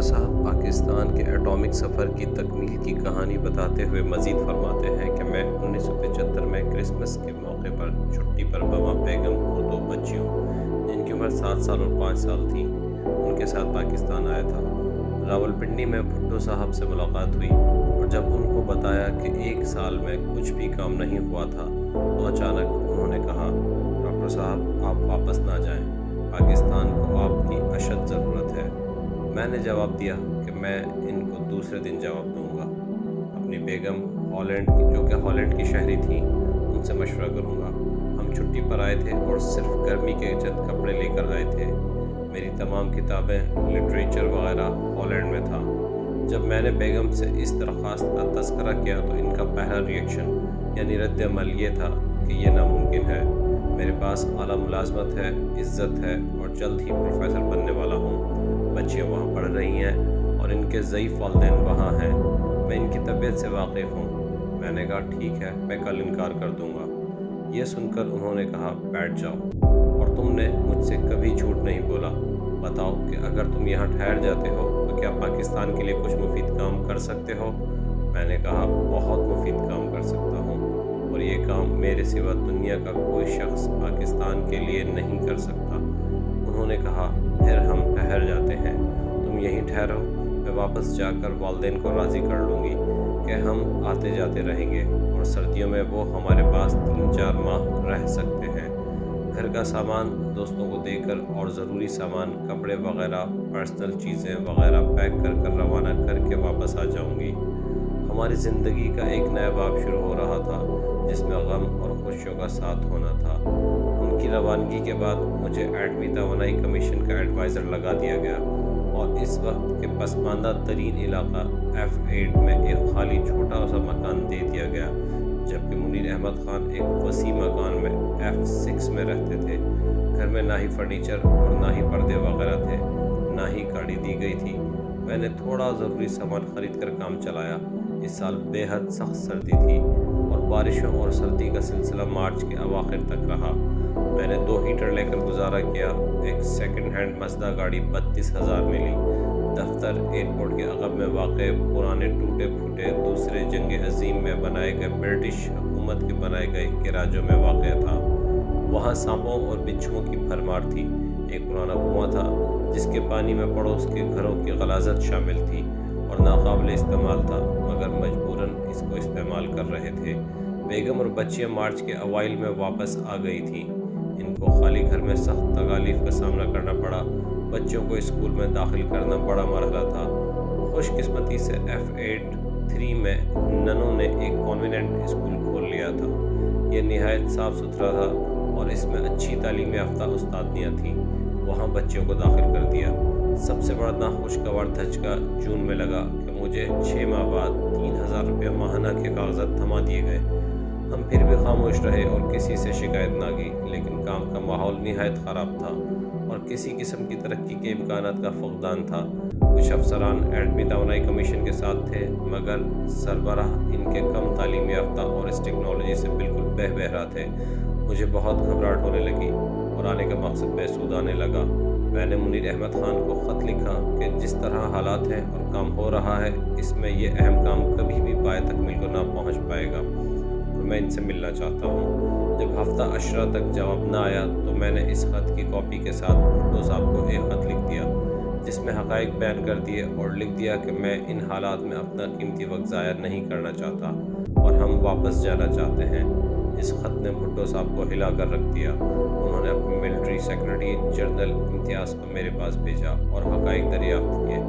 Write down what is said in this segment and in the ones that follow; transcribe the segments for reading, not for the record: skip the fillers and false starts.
साहब पाकिस्तान के एटॉमिक सफ़र की तकमील की कहानी बताते हुए मज़ीद फरमाते हैं कि मैं 1975 में क्रिसमस के मौके पर छुट्टी पर बमा बेगम और दो बच्चियों जिनकी उम्र 7 साल और 5 साल थी उनके साथ पाकिस्तान आया था। रावलपिंडी में भुट्टो साहब से मुलाकात हुई और जब उनको बताया कि 1 साल में कुछ भी काम नहीं हुआ था तो अचानक उन्होंने कहा, डॉक्टर साहब आप वापस ना जाएं, पाकिस्तान को आपकी अशद ज़रूरत है। मैंने जवाब दिया कि मैं इनको दूसरे दिन जवाब दूंगा। अपनी बेगम जो कि हॉलैंड की शहरी थी, उनसे मशवरा करूंगा। हम छुट्टी पर आए थे और सिर्फ गर्मी के चंद कपड़े लेकर आए थे। मेरी तमाम किताबें, लिटरेचर वगैरह हॉलैंड में था। जब मैंने बेगम से इस दरख्वास्त का तज़किरा किया तो इनका पहला रिएक्शन यानी रद्द-ए-अमल ये था कि ये नामुमकिन है। मेरे पास आला मुलाज़मत है, इज़्ज़त है और जल्द ही प्रोफेसर बनने वाला हूँ। बच्चियाँ वहाँ पढ़ रही हैं और इनके ज़ईफ़ वालिदैन वहाँ हैं। मैं इनकी तबीयत से वाकिफ़ हूँ। मैंने कहा ठीक है, मैं कल इनकार कर दूँगा। ये सुनकर उन्होंने कहा बैठ जाओ, और तुमने मुझसे कभी झूठ नहीं बोला। बताओ कि अगर तुम यहाँ ठहर जाते हो तो क्या पाकिस्तान के लिए कुछ मुफीद काम कर सकते हो? मैंने कहा बहुत मुफीद काम कर सकता हूँ, और ये काम मेरे सिवा दुनिया का कोई शख्स पाकिस्तान के लिए नहीं कर सकता। उन्होंने कहा फिर हम ठहर जाते हैं, तुम यहीं ठहरो, मैं वापस जाकर वालिदैन को राज़ी कर लूँगी कि हम आते जाते रहेंगे और सर्दियों में वो हमारे पास 3-4 माह रह सकते हैं। घर का सामान दोस्तों को देकर और ज़रूरी सामान, कपड़े वग़ैरह, पर्सनल चीज़ें वग़ैरह पैक कर रवाना करके वापस आ जाऊँगी। हमारी ज़िंदगी का एक नया बाब शुरू हो रहा था जिसमें गम और खुशियों का साथ होना था। उनकी रवानगी के बाद मुझे एटमी तवानाई कमीशन का एडवाइज़र लगा दिया गया और इस वक्त के पसमानदा तरीन इलाका F8 में एक खाली छोटा सा मकान दे दिया गया, जबकि मुनीर अहमद ख़ान एक वसी मकान में F6 में रहते थे। घर में ना ही फर्नीचर और ना ही पर्दे वगैरह थे, ना ही गाड़ी दी गई थी। मैंने थोड़ा ज़रूरी सामान ख़रीद कर काम चलाया। इस साल बेहद सख्त सर्दी थी और बारिशों और सर्दी का सिलसिला मार्च के अवाखिर तक रहा। मैंने 2 हीटर लेकर गुजारा किया। एक सेकंड हैंड मज़दा गाड़ी 32,000 मिली। दफ्तर एयरपोर्ट के अगब में वाक़े पुराने टूटे फूटे दूसरे जंग अज़ीम में बनाए गए ब्रिटिश हुकूमत के बनाए गए गैराजों में वाक़ था। वहाँ सांपों और बिच्छुओं की भरमार थी। एक पुराना कुआं था जिसके पानी में पड़ोस के घरों की गलाज़त शामिल थी और नाकाबिल इस्तेमाल था, मगर मजबूरन इसको इस्तेमाल कर रहे थे। बेगम और बच्चियाँ मार्च के अवाइल में वापस आ गई थीं। इनको खाली घर में सख्त तकालीफ का सामना करना पड़ा। बच्चों को स्कूल में दाखिल करना बड़ा मरहला था। खुशकिस्मती से F8-3 में ननों ने एक कॉन्वेंट स्कूल खोल लिया था। ये निहायत साफ़ सुथरा था और इसमें अच्छी तालीम याफ्ता उस्तादियाँ थीं। वहाँ बच्चियों को दाखिल कर दिया। सबसे बड़ा नाखुशगवार धचका जून में लगा कि मुझे 6 माह बाद 3,000 रुपये माहाना के कागजात थमा दिए गए। हम फिर भी खामोश रहे और किसी से शिकायत ना की, लेकिन काम का माहौल निहायत ख़राब था और किसी किस्म की तरक्की के इम्कानात का फक़दान था। कुछ अफसरान एटमी तवानाई कमीशन के साथ थे, मगर सरबराह इनके कम तालीम याफ्ता और इस टेक्नोलॉजी से बिल्कुल बहरा थे। मुझे बहुत घबराहट होने लगी और आने का मकसद बेसुध आने लगा। मैंने मुनीर अहमद ख़ान को ख़त लिखा कि जिस तरह हालात हैं और काम हो रहा है, इसमें यह अहम काम कभी भी पाए तकमील को ना पहुँच पाएगा और मैं इनसे मिलना चाहता हूँ। जब हफ्ता अशरा तक जवाब न आया तो मैंने इस ख़त की कॉपी के साथ भुट्टो साहब को एक ख़त लिख दिया जिसमें हक़ाइक़ बयान कर दिए और लिख दिया कि मैं इन हालात में अपना कीमती वक्त ज़ाया नहीं करना चाहता और हम वापस जाना चाहते हैं। इस ख़त ने भुट्टो साहब को हिला कर रख दिया। उन्होंने अपने मिलिट्री सेक्रेटरी जनरल इम्तियाज़ को मेरे पास भेजा और हक़ाइक़ दरियाफ़्त किए।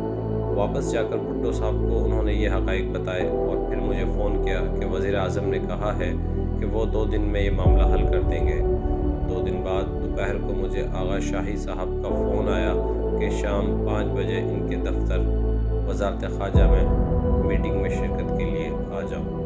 वापस जाकर भुट्टो साहब को उन्होंने ये हक़ाइक़ बताए और फिर मुझे फ़ोन किया कि वज़ीर आज़म ने कहा है कि वो 2 दिन में ये मामला हल कर देंगे। 2 दिन बाद दोपहर को मुझे आगा शाही साहब का फ़ोन आया कि शाम 5 बजे इनके दफ्तर वज़ारत ख़ारजा में मीटिंग में शिरकत के लिए आ जाऊँ।